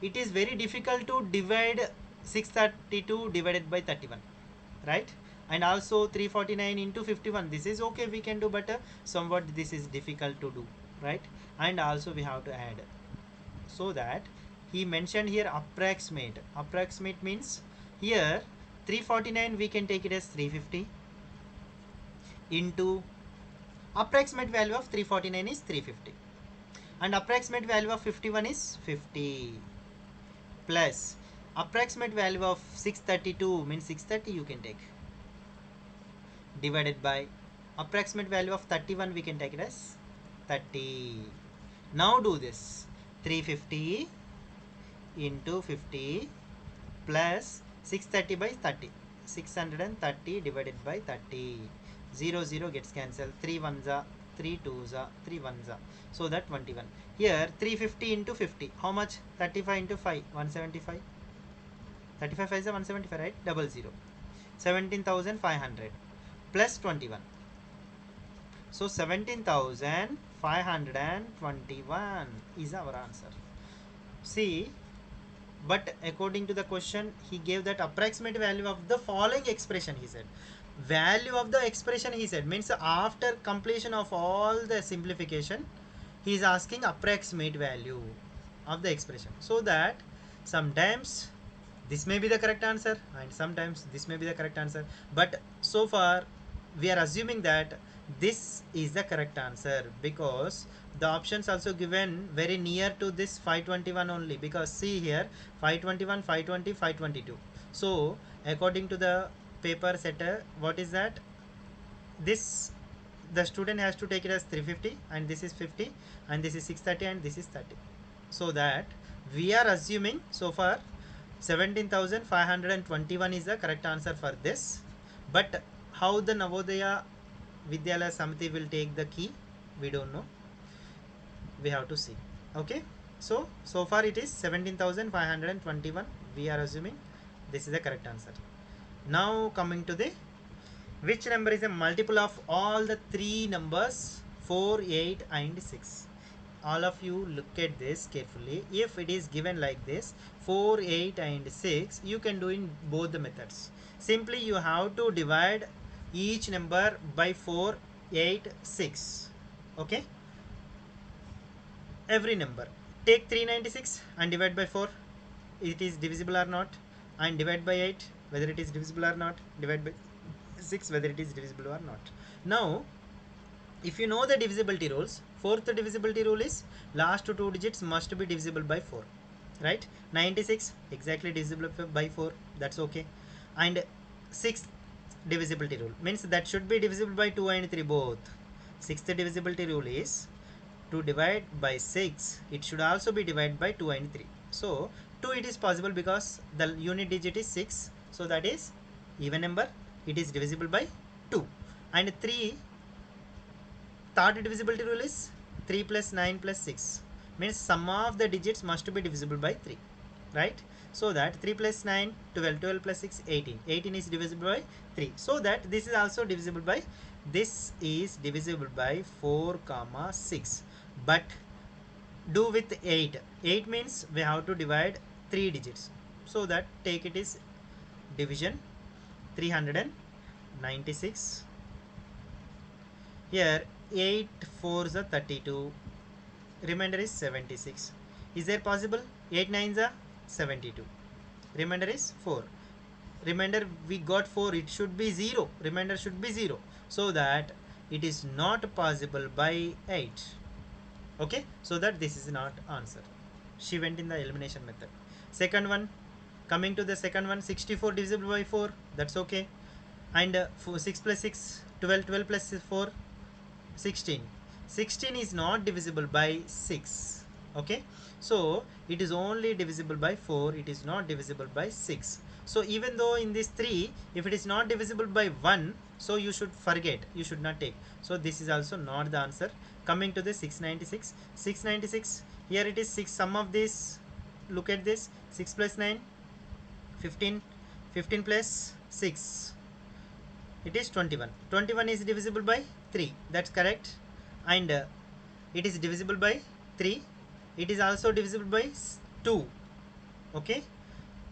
it is very difficult to divide 632 divided by 31, right? And also 349 into 51, this is okay, we can do, but somewhat this is difficult to do, right? And also we have to add, so that he mentioned here approximate. Approximate means here 349 we can take it as 350 into approximate value of 349 is 350, and approximate value of 51 is 50, plus approximate value of 632 means 630 you can take, divided by approximate value of 31 we can take it as 30. Now do this, 350 into 50 plus 630 by 30. 630 divided by 30. 0 0 gets cancelled. 3 1s are 3 2s are 3 1s are. So that 21. Here 350 into 50. How much? 35 into 5. 175. 35 5 is 175, right? 00. 17,500 plus 21. So 17,521 is our answer. See, but according to the question, he gave that approximate value of the following expression. He said value of the expression, he said, means after completion of all the simplification, he is asking approximate value of the expression, so that sometimes this may be the correct answer and sometimes this may be the correct answer, but so far we are assuming that this is the correct answer, because the options also given very near to this 521 only, because see here 521 520 522. So according to the paper setter, what is that? This, the student has to take it as 350, and this is 50, and this is 630, and this is 30. So that we are assuming so far 17,521 is the correct answer for this. But how the Navodaya Vidyalaya Samiti will take the key, we don't know. We have to see. Okay, so far it is 17,521. We are assuming this is the correct answer. Now coming to the, which number is a multiple of all the three numbers 4, 8 and 6? All of you look at this carefully. If it is given like this 4, 8 and 6, you can do in both the methods. Simply you have to divide each number by 4, 8, 6. Okay, every number. Take 396 and divide by 4, it is divisible or not, and divide by 8 whether it is divisible or not, divide by 6 whether it is divisible or not. Now if you know the divisibility rules, fourth divisibility rule is last two digits must be divisible by 4, right? 96 exactly divisible by 4, that's okay. And sixth divisibility rule means that should be divisible by 2 and 3 both. Sixth divisibility rule is to divide by 6, it should also be divided by 2 and 3. So 2 it is possible because the unit digit is 6, so that is even number, it is divisible by 2. And 3, third divisibility rule is 3 plus 9 plus 6, means sum of the digits must be divisible by 3, right? So that 3 plus 9 12, 12 plus 6 18, 18 is divisible by 3, so that this is also divisible by, this is divisible by 4 comma 6. But do with 8, 8 means we have to divide 3 digits, so that take it is division 396. Here 8 4s are 32, remainder is 76. Is there possible? 8 9s are 72, remainder is 4. Remainder we got 4, it should be 0, remainder should be 0, so that it is not possible by 8. Okay, so that this is not answer. She went in the elimination method. Second one, coming to the second one, 64 divisible by 4, that's okay. And 6 plus 6 12, 12 plus 4 16, 16 is not divisible by 6. Okay, so it is only divisible by 4, it is not divisible by 6. So even though in this 3, if it is not divisible by 1, so you should forget, you should not take. So this is also not the answer. Coming to the 696, 696, here it is 6, sum of this, look at this, 6 plus 9 15, 15 plus 6, it is 21, 21 is divisible by 3, that's correct. And it is divisible by 3, it is also divisible by 2. Okay,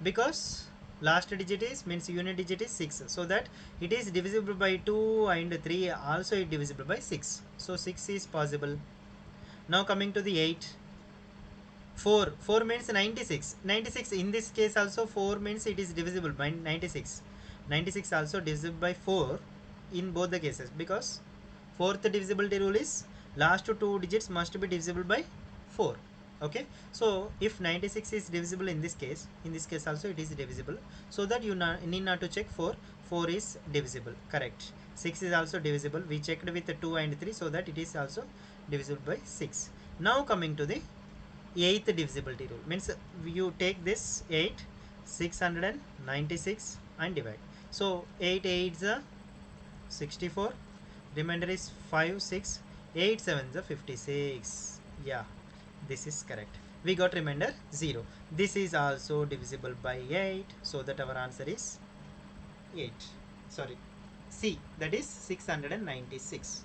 because last digit is, means unit digit is 6, so that it is divisible by 2, and 3 also is divisible by 6, so 6 is possible. Now coming to the 8, 4, 4 means 96, 96 in this case also 4 means it is divisible by 96, 96 also divisible by 4 in both the cases, because fourth divisibility rule is last two digits must be divisible by 4. Okay, so if 96 is divisible in this case also it is divisible, so that you need not to check 4, 4 is divisible, correct. 6 is also divisible, we checked with the 2 and 3, so that it is also divisible by 6. Now coming to the 8th divisibility rule, means you take this 8, 696 and divide. So 8 8s are 64, remainder is 5 6, 8 7s are 56. Yeah, this is correct, we got remainder 0. This is also divisible by 8, so that our answer is 8, sorry, C, that is 696.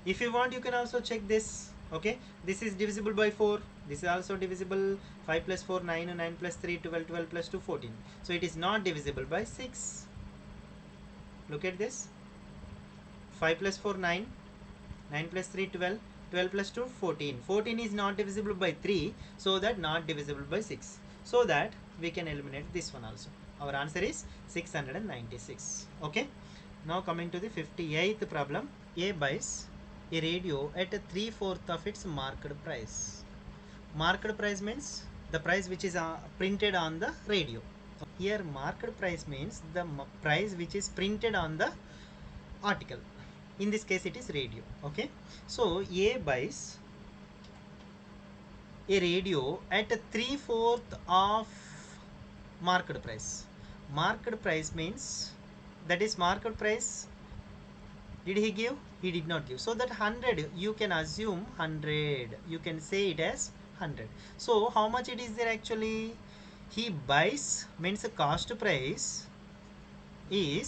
If you want, you can also check this. Okay, this is divisible by 4, this is also divisible, 5 plus 4 9, 9 plus 3 12, 12 plus 2 14, so it is not divisible by 6. Look at this, 5 plus 4 9, 9 plus 3 12, 12 plus 2 14, 14 is not divisible by 3, so that not divisible by 6, so that we can eliminate this one also. Our answer is 696. Okay, now coming to the 58th problem. A buys a radio at 3/4 of its market price. Market price means the price which is printed on the radio. Here market price means the price which is printed on the article. In this case it is radio. Okay, so A buys a radio at 3/4 of market price. Market price means, that is market price. Did he give? He did not give. So that 100, you can assume 100. You can say it as 100. So how much it is there actually? He buys means the cost price is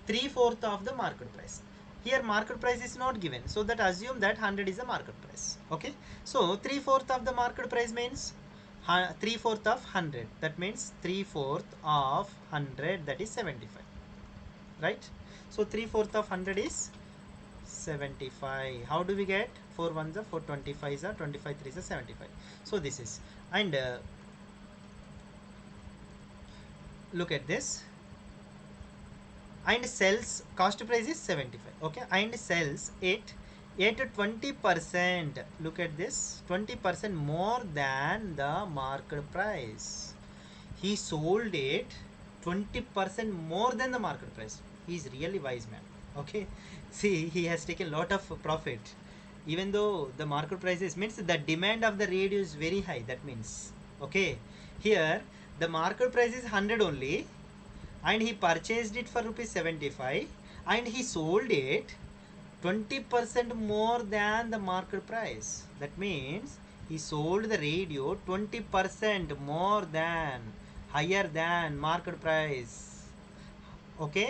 3/4 of the market price. Here market price is not given. So that assume that 100 is the market price. Okay. So 3/4 of the market price means 3/4 of 100. That means 3/4 of 100, that is 75. Right. So 3/4 of 100 is 75. How do we get? 4 1s are 4, 25s are 25, 3s are 75. So this is, and look at this, and sells, cost price is 75. Okay, and sells it at 20%. Look at this, 20% more than the market price. He sold it 20% more than the market price. He is really wise man. Okay, see, he has taken a lot of profit, even though the market price is, means the demand of the radio is very high. That means, okay, here the market price is 100 only, and he purchased it for rupees 75, and he sold it 20% more than the market price. That means he sold the radio 20% more than, higher than market price. Okay,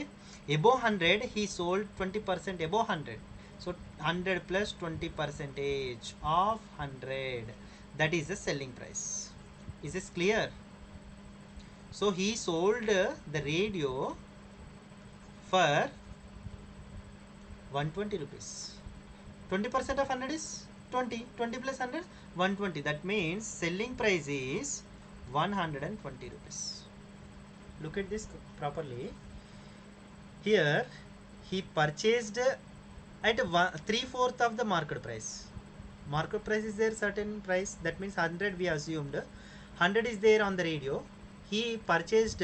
above 100 he sold 20% above 100. So 100 plus 20 percentage of 100, that is the selling price. Is this clear? So he sold the radio for 120 rupees. 20% of 100 is 20. 20 plus 100, 120. That means selling price is 120 rupees. Look at this properly. Here he purchased at 3/4 of the market price. Market price is there certain price. That means 100 we assumed. 100 is there on the radio. He purchased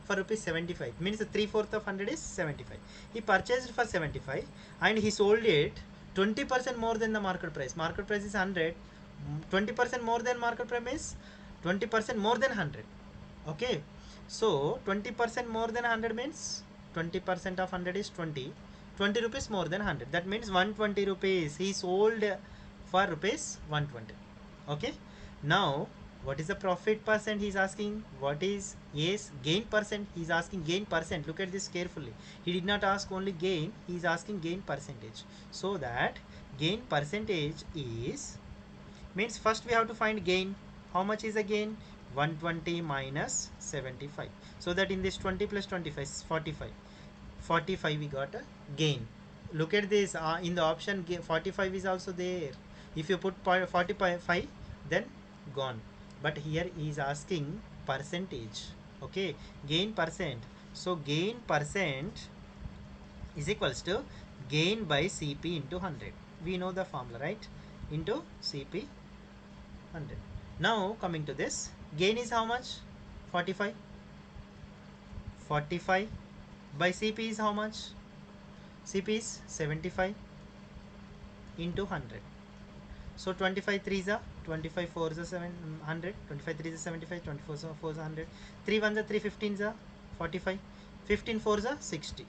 for rupees 75. Means 3/4 of 100 is 75. He purchased for 75 and he sold it 20% more than the market price. Market price is 100. 20% more than market price means 20% more than 100. Okay. So 20% more than 100 means 20% of 100 is 20. 20 rupees more than 100. That means 120 rupees. He sold for rupees 120. Okay. Now what is the profit percent he is asking? What is, yes, gain percent? He is asking gain percent. Look at this carefully. He did not ask only gain. He is asking gain percentage. So that gain percentage is, means first we have to find gain. How much is the gain? 120 minus 75. So that in this 20 plus 25 is 45. 45 we got a gain. Look at this, in the option 45 is also there. If you put 45, then gone. But here he is asking percentage. Okay, gain percent. So gain percent is equals to gain by CP into 100. We know the formula, right? Into CP 100. Now coming to this, gain is how much? 45. 45 by CP is how much? CP is 75 into 100. So 25 3s are 25 4s are 700, 25 3s are 75, 24 4s are 100, 3 1s are 3, 15s are 45, 15 4s are 60.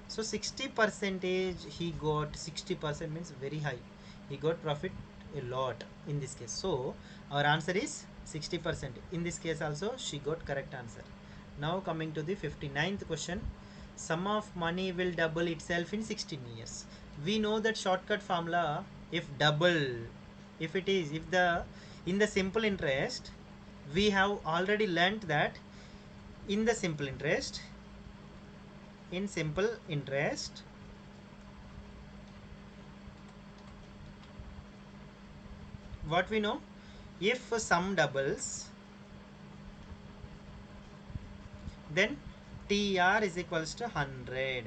So 60 percentage he got. 60% means very high. He got profit a lot in this case. So our answer is 60%. In this case also she got correct answer. Now coming to the 59th question. Sum of money will double itself in 16 years. We know that shortcut formula. If double, if it is, if the, in the simple interest, we have already learnt that in the simple interest, in simple interest, what we know, if sum doubles, then TR is equals to 100.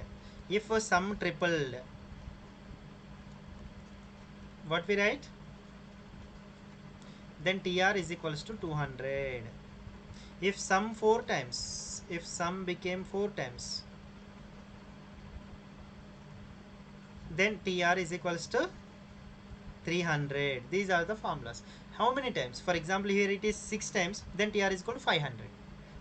If sum tripled, what we write? Then TR is equals to 200. If sum 4 times, if sum became 4 times, then TR is equals to 300. These are the formulas. How many times? For example, here it is 6 times, then TR is equal to 500.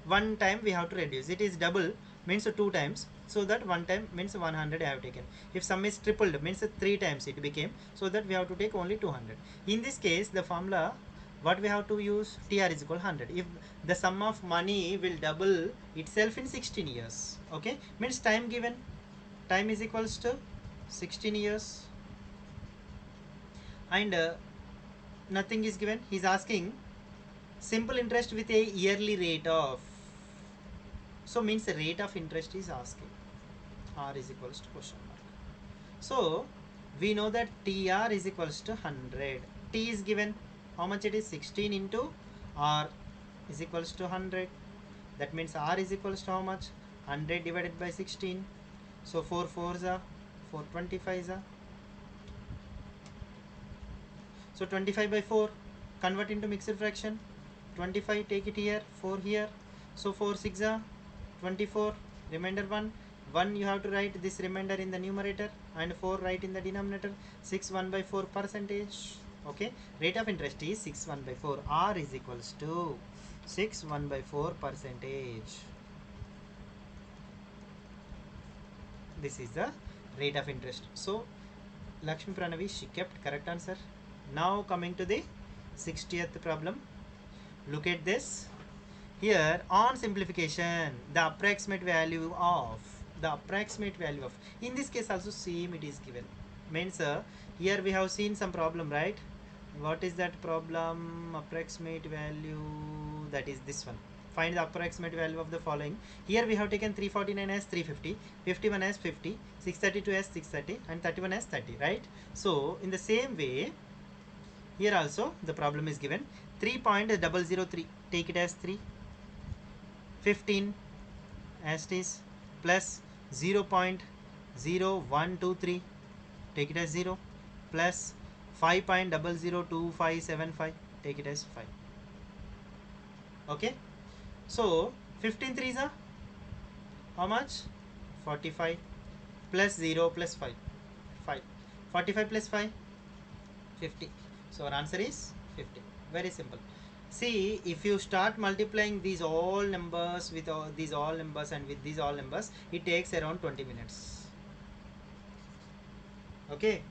One time we have to reduce. It is double, means 2 times, so that one time means 100 I have taken. If sum is tripled, means 3 times it became, so that we have to take only 200. In this case, the formula what we have to use, TR is equal to 100. If the sum of money will double itself in 16 years, okay, means time given, time is equals to 16 years, and nothing is given. He is asking simple interest with a yearly rate of, so means the rate of interest is asking. R is equals to question mark. So we know that TR is equals to 100. T is given, how much it is, 16 into R is equals to 100. That means R is equals to how much, 100 divided by 16. So 4 4s are 425s are, so 25 by 4 convert into mixed fraction. 25 take it here, 4 here, so 4 6 are 24, remainder 1 you have to write this remainder in the numerator and 4 write in the denominator. 6 1 by 4 percentage. Okay, rate of interest is 6 1 by 4. R is equals to 6 1 by 4 percentage. This is the rate of interest. So Lakshmi Pranavi, she kept correct answer. Now coming to the 60th problem. Look at this. Here on simplification, the approximate value of, in this case also same it is given. Means here we have seen some problem, right? What is that problem? Approximate value, that is this one. Find the approximate value of the following. Here we have taken 349 as 350, 51 as 50, 632 as 630, and 31 as 30, right? So in the same way, here also the problem is given. 3.003, take it as 3. 15 as it is, plus 0.0123, take it as 0, plus 5.002575, take it as 5. Okay, so 15 threes are how much, 45, plus 0 plus 5, 5, 45 plus 5, 50. So our answer is 50. Very simple. See, if you start multiplying these all numbers with these all numbers and with these all numbers, it takes around 20 minutes. Okay,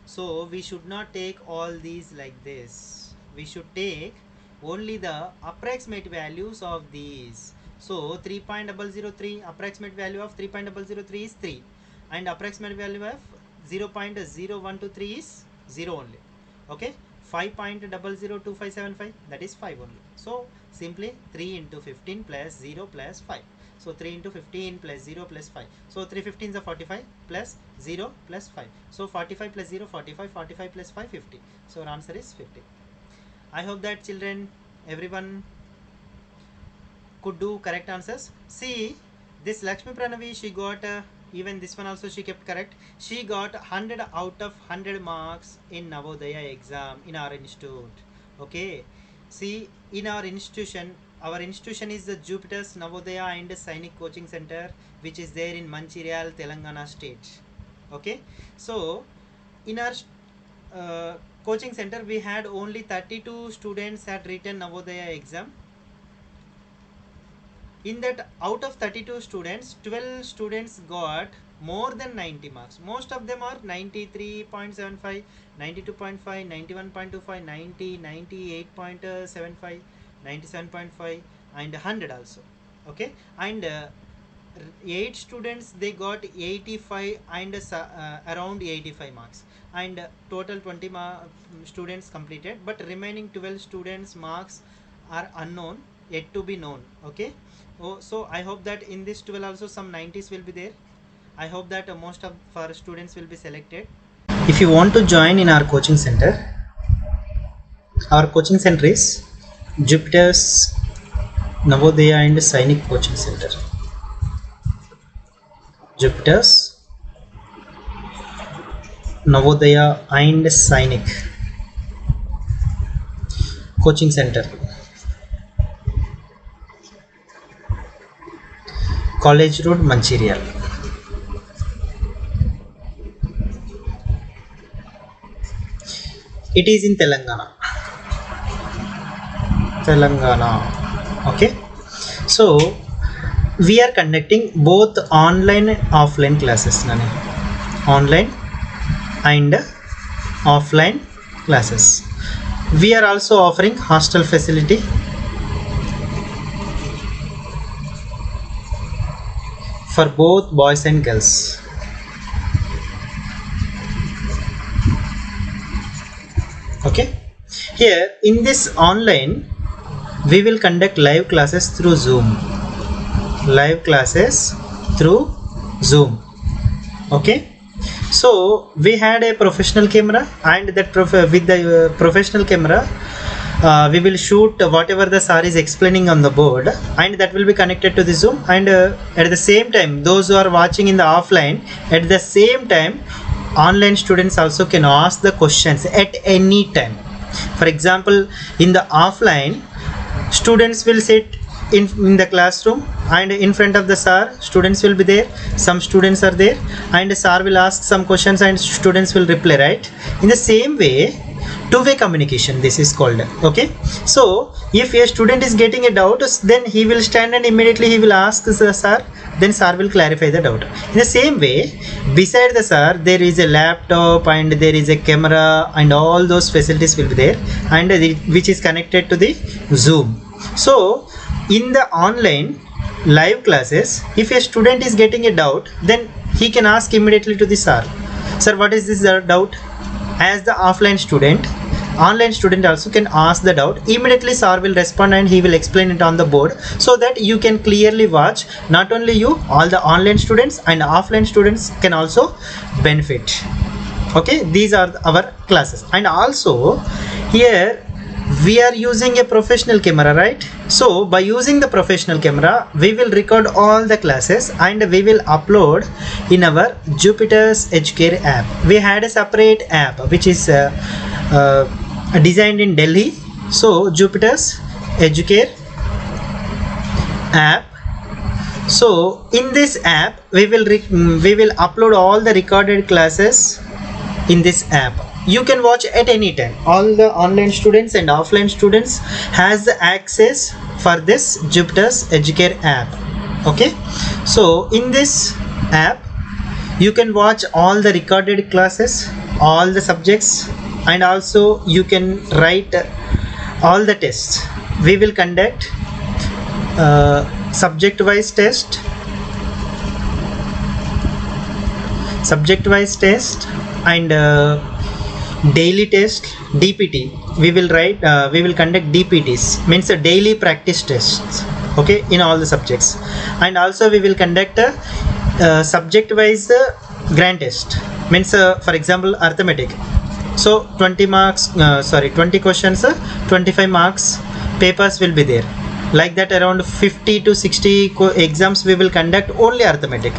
so we should not take all these like this. We should take only the approximate values of these. So 3.003, approximate value of 3.003 is 3, and approximate value of 0.0123 is 0 only. Okay, 5.002575, that is 5 only. So simply 3 into 15 plus 0 plus 5. So 3 into 15 plus 0 plus 5. So 3 15s are 45 plus 0 plus 5. So 45 plus 0, 45, 45 plus 5, 50. So our answer is 50. I hope that children, everyone could do correct answers. See, this Lakshmi Pranavi, she got even this one also she kept correct. She got 100 out of 100 marks in Navodaya exam in our institute. Okay, see, in our institution is the Jupiter's Navodaya and Sainik Coaching Center, which is there in Manchiryal, Telangana state. Okay, so in our coaching center we had only 32 students had written Navodaya exam. In that, out of 32 students, 12 students got more than 90 marks. Most of them are 93.75, 92.5, 91.25, 90, 98.75, 97.5, and 100 also. Okay, and 8 students they got 85 and around 85 marks, and total 20 students completed, but remaining 12 students marks are unknown, yet to be known. Okay, so I hope that in this 12 also some 90s will be there. I hope that most of our students will be selected. If you want to join in our coaching center is Jupiter's Navodaya and Sainik Coaching Center. Jupiter's Navodaya and Sainik Coaching Center. College Road, Mancherial. It is in Telangana. Okay. So we are conducting both online and offline classes. Online and offline classes. We are also offering hostel facility for both boys and girls. Okay, here in this online we will conduct live classes through Zoom. Okay, so we had a professional camera, and that with the professional camera we will shoot whatever the sir is explaining on the board, and that will be connected to the Zoom. And at the same time, those who are watching in the offline, at the same time online students also can ask the questions at any time. For example, in the offline, students will sit in the classroom, and in front of the sir students will be there. Some students are there, and the sir will ask some questions and students will reply, right? In the same way, two-way communication this is called. Okay, so if a student is getting a doubt, then he will stand and immediately he will ask the sir, then sir will clarify the doubt. In the same way, beside the sir there is a laptop and there is a camera, and all those facilities will be there, and which is connected to the Zoom. So in the online live classes, if a student is getting a doubt, then he can ask immediately to the sir, sir, what is this doubt? As the offline student, online student also can ask the doubt. Immediately sir will respond and he will explain it on the board, so that you can clearly watch. Not only you, all the online students and offline students can also benefit. Okay, these are our classes. And also here we are using a professional camera, right? So by using the professional camera, we will record all the classes and we will upload in our Jupyter's Educare app. We had a separate app which is designed in Delhi. So Jupyter's Educare app. So in this app we will upload all the recorded classes in this app. You can watch at any time. All the online students and offline students has the access for this Jupyter's Educare app. Okay, so in this app you can watch all the recorded classes, all the subjects, and also you can write all the tests. We will conduct subject wise test and daily test, DPT. We will conduct DPTs, means a daily practice tests. Okay, in all the subjects. And also we will conduct a subject wise grand test, means for example arithmetic. So 20 questions, 25 marks papers will be there. Like that, around 50 to 60 exams we will conduct only arithmetic.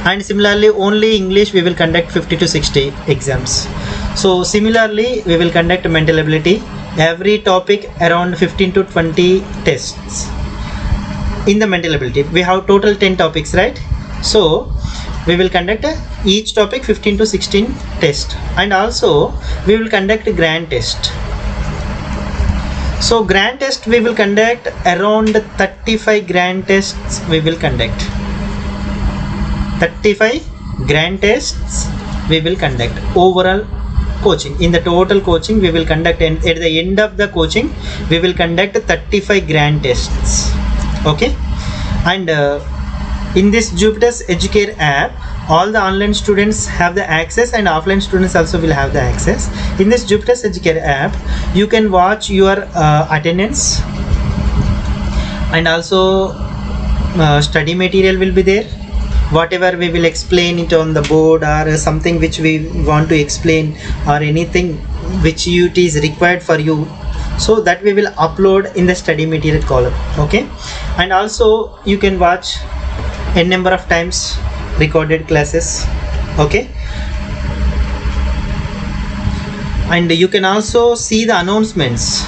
And similarly only English we will conduct 50 to 60 exams. So similarly we will conduct mental ability, every topic around 15 to 20 tests. In the mental ability we have total 10 topics, right? So we will conduct each topic 15 to 16 tests. And also we will conduct a grand test. So grand test we will conduct around 35 grand tests. We will conduct 35 grand tests. We will conduct overall coaching. In the total coaching we will conduct, and at the end of the coaching we will conduct 35 grand tests. Okay, and in this Jupyter's Educare app, all the online students have the access and offline students also will have the access. In this Jupyter's Educare app you can watch your attendance, and also study material will be there. Whatever we will explain it on the board, or something which we want to explain, or anything which it is required for you, so that we will upload in the study material column. Okay, and also you can watch a number of times recorded classes. Okay, and you can also see the announcements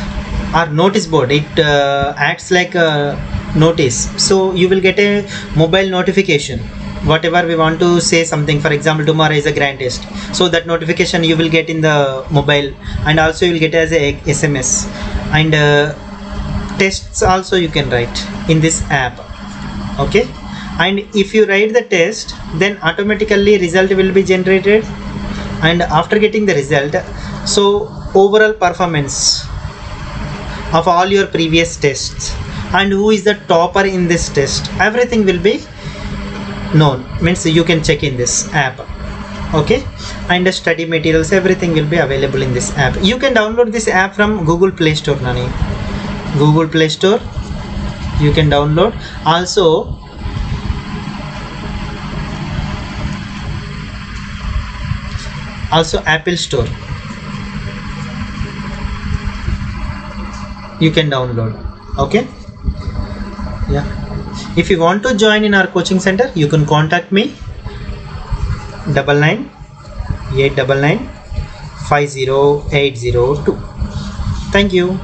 or notice board. It acts like a notice. So you will get a mobile notification whatever we want to say something. For example, tomorrow is a grand test, so that notification you will get in the mobile, and also you will get as a SMS. And tests also you can write in this app. Okay, and if you write the test, then automatically result will be generated. And after getting the result, so overall performance of all your previous tests and who is the topper in this test, everything will be known, means you can check in this app. Okay, and the study materials, everything will be available in this app. You can download this app from Google Play Store, Nani. Google Play Store you can download. Also Apple Store you can download. Okay, yeah. If you want to join in our coaching center, you can contact me 99 899 50802. Thank you.